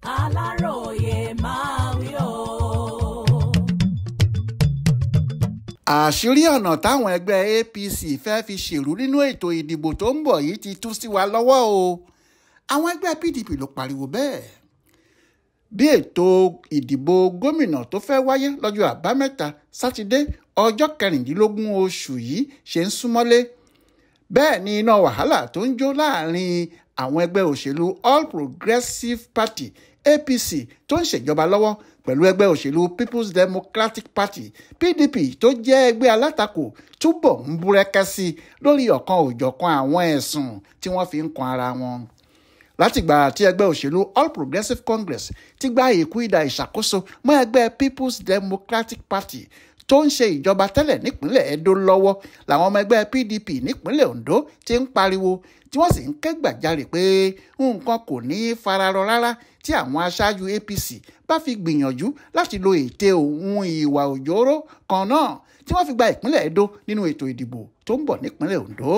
Aláròyé máa wí o. àṣírí ọ̀nà táwọn ẹgbẹ́ APC fẹ́ fi ṣèrú nínú ètò ìdìbò tó ń bọ̀ yìí ti tú sí wa lọ́wọ́ o. àwọn ẹgbẹ́ PDP ló pariwo bẹ́ẹ̀. bí ètò ìdìbò gómìnà tó fẹ́ wáyé lọ́jọ́ àbámẹ́ta sátidé ọjọ́ 16 oṣù yìí ṣe ń súnmọ́lé, bẹ́ẹ̀ ni iná wàhálà tó ń jó láàrin àwọn ẹgbẹ́ òṣèlú All Progressives Party APC tó ń ṣèjọba lọ́wọ́ pẹ̀lú ẹgbẹ́ òṣèlú People's Democratic Party PDP tó jẹ́ ẹgbẹ́ alátakò túbọ̀ ń búrẹ́kẹ́ sí lórí ọ̀kan òjọ̀kan àwọn ẹ̀sùn tí wọ́n fi ń kan ara wọn. látìgbà tí ẹgbẹ́ òṣèlú All Progressives Congress ti gba ìkúìdà ìṣàkóso mọ́ ẹgbẹ́ People's Democratic Party tó ń ṣe ìjọba tẹ́lẹ̀ nípínlẹ̀ Edo lọ́wọ́ làwọn ọmọ ẹgbẹ́ PDP nípínlẹ̀ Ondo ti ń pariwo tí wọ́n sì ń ké gbàjarè pé nǹkan kò ní í fararọ rárá tí àwọn aṣáájú APC bá fi gbìyànjú láti lo ète ohun ìwà òjòrò kan náà tí wọ́n fi gba ìpínlẹ̀ Edo nínú ètò ìdìbò tó ń bọ̀ nípínlẹ̀ Ondo.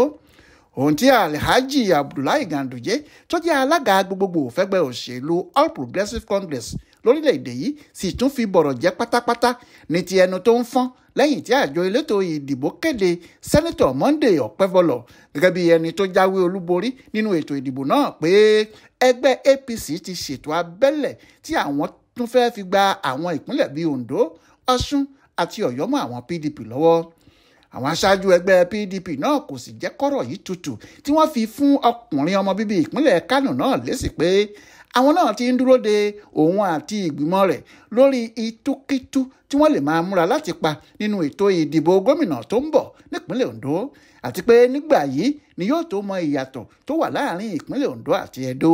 ohun tí Alhaji Abdullahi Ganduje tó jẹ́ alága gbogbogbò fẹ́gbẹ́ òṣèlú All Progressives Congress lórílẹ̀‐èdè yìí sì tún fi bọ̀rọ̀ jẹ́ pátápátá ní ti ẹnu tó ń fọ́n lẹ́yìn tí àjọ elétò ìdìbò kéde sẹ́nitọ̀ Monday Ọ̀pẹ́bọlọ̀ gẹ́gẹ́ bí ẹni tó jáwé olúborí nínú ètò ìdìbò náà pé ẹgbẹ́ APC ti ṣètò abẹ́lẹ̀ tí àwọn tún fẹ́ fi gba àwọn ìpínlẹ̀ bíi Ondo, Ọ̀ṣun àti Ọ̀yọ́ mọ́ àwọn PDP lọ́wọ́. àwọn aṣáájú ẹgbẹ́ PDP náà kò sì jẹ́ kọ́rọ̀ yìí tutù tí wọ́n fi fún ọkùnrin ọmọ bíbí ìpínlẹ̀ Kánò náà lésì pé àwọn náà ti ń dúró de òun àti ìgbìmọ̀ rẹ̀ lórí ìtúkítú tí wọ́n lè máa múra láti pa nínú ètò ìdìbò gómìnà tó ń bọ̀ nípínlẹ̀ Ondo, àti pé nígbà yìí ni yóò tó mọ ìyàtọ̀ tó wà láàrin ìpínlẹ̀ Ondo àti Edo.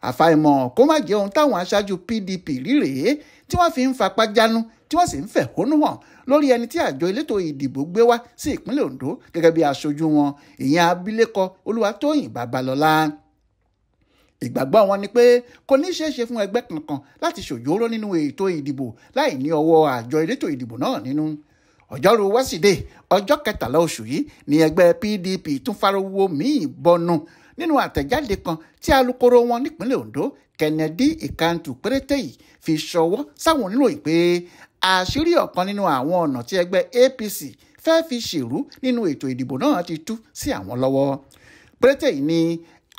àfàìmọ̀ kó má jẹ́ ohun táwọn aṣáájú PDP rí rèé tí wọ́n fi ń fapá jánu tí wọ́n sì ń fẹ̀hónú hàn lórí ẹni tí àjọ elétò ìdìbò gbé wá sí ìpínlẹ̀ Ondo gẹ́gẹ́ bí aṣojú wọn, ìyẹn abilékọ Olúwatóyìn Babalọ́lá. ìgbàgbọ́ wọn ni pé kò ní ṣeé ṣe fún ẹgbẹ́ kankan láti ṣòjóró nínú ètò ìdìbò láì ní ọwọ́ àjọ elétò ìdìbò náà nínú. ọjọ́rú wẹ́sídẹ̀ẹ́ ọjọ́ 13 oṣù yìí ni ẹgbẹ́ PDP tún fariwo míì bọnu nínú àtẹ̀jáde kan tí alukoro wọn nípínlẹ̀ Ondo Kennedy Ikantu Pérétèyí fi ṣọwọ́ sáwọn oníròyìn pé àṣírí ọ̀kan nínú àwọn ọ̀nà tí ẹgbẹ́ APC fẹ́ fi ṣèrú nínú ètò ìdìbò náà ti tú sí àwọn lọ́wọ́. Pérétèyí ni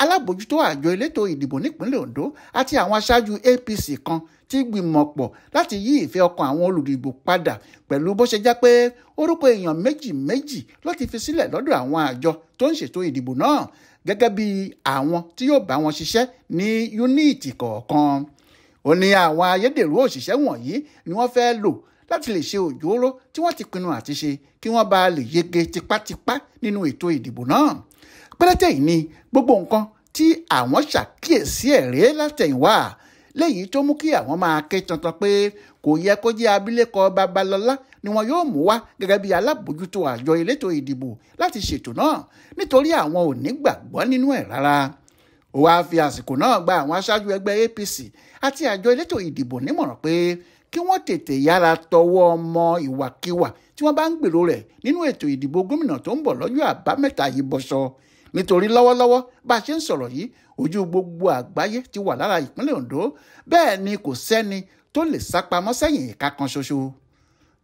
alábòjútó àjọ elétò ìdìbò nípínlẹ̀ Ondo àti àwọn aṣáájú APC kan tí gbìmọ̀ pọ̀ láti yí ìfẹ́ ọkàn àwọn olùdìbò padà pẹ̀lú bó ṣe jẹ́ pé orúkọ èèyàn méjì ló ti fi sílẹ̀ lọ́dọ̀ àwọn àjọ tó ń ṣètò ìdìbò náà gẹ́gẹ́ bí àwọn tí yóò bá wọn ṣiṣẹ́ ní yúníìtì kọ̀ọ̀kan. ó ní àwọn ayédèrú òṣìṣẹ́ wọ̀nyí ni wọ́n fẹ́ lò láti lè ṣe òjòrò tí wọ́n ti pinnu àti ṣe kí wọ́n bá lè yege tipátipá nínú ètò ìdìbò náà. Pérétèyí ni gbogbo nǹkan tí àwọn ṣàkíyèsí ẹ̀rẹ́ látẹ̀yìnwá léyìí tó mú kí àwọn máa ké tantan pé kò yẹ kó jẹ́ abilékọ Babalọ́lá ni wọn yóò mú wá gẹ́gẹ́ bí alábòjútó àjọ elétò ìdìbò láti ṣètò náà nítorí àwọn ò ní gbàgbọ́ nínú ẹ̀ rárá. ó wáá fi àsìkò náà gba àwọn aṣáájú ẹgbẹ́ APC àti àjọ elétò ìdìbò nímọ̀ràn pé kí wọ́n tètè yára tọwọ́ ọmọ ìwàkiwà tí wọ́n bá ń gbèrò rẹ̀ nínú ètò ìdìbò gómìnà tó ń bọ̀ lọ́jọ́ àbámẹ́ta yìí bọ́ṣọ. nítorí lọ́wọ́lọ́wọ́ bá a ṣe ń sọ̀rọ̀ yìí ojú gbogbo àgbáyé ti wà lára ìpínlẹ̀ Ondo, bẹ́ẹ̀ ni kò sẹ́ni tó lè sápamọ́ sẹ́yìn ìka kan ṣoṣo.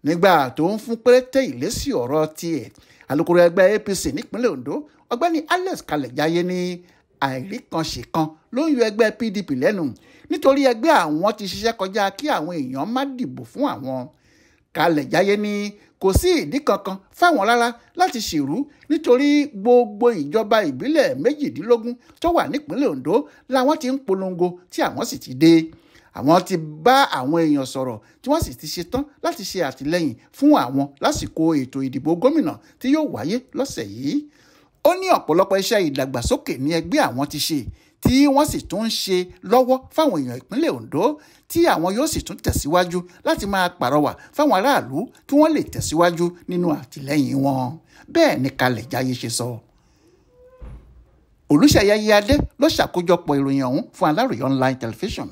nígbà tó ń fún Pérétèyí lésì ọ̀rọ̀ tiẹ̀, alukoro ẹgbẹ́ APC nípínlẹ̀ Ondo ọ̀gbẹ́ni Alex Kalẹ̀jáyé ní àìríkanṣe kan ló ń yọ ẹgbẹ́ PDP lẹ́nu nítorí ẹgbẹ́ àwọn ti ṣiṣẹ́ kọjá kí àwọn èèyàn má dìbò fún àwọn. Kalẹ̀jáyé ní kò sí ìdí kankan fáwọn rárá láti ṣèrú nítorí gbogbo ìjọba ìbílẹ̀ 18 tó wà nípínlẹ̀ Ondo làwọn ti ń polongo tí àwọn sì ti dé. àwọn ti bá àwọn èèyàn sọ̀rọ̀ tí wọ́n sì ti ṣetán láti ṣe àtìlẹ́yìn fún àwọn lásìkò ètò ìdìbò gómìnà tí yóò wáyé lọ́sẹ̀ yìí. ó ní ọ̀pọ̀lọpọ̀ iṣẹ́ ìdàgbàsókè ní ẹgbẹ́ àwọn ti ṣe tí wọ́n sì tún ń ṣe lọ́wọ́ fáwọn èèyàn ìpínlẹ̀ Ondo tí àwọn yóò sì tún tẹ̀síwájú láti máa pàrọwà fáwọn aráàlú kí wọ́n lè tẹ̀síwájú nínú àtìlẹ́yìn wọn. bẹ́ẹ̀ ni Kalẹ̀jáyé ṣe sọ. Olúṣèyẹ Iyíadé ló ṣàkójọpọ̀ ìròyìn ọ̀hún fún Aláròyé online television.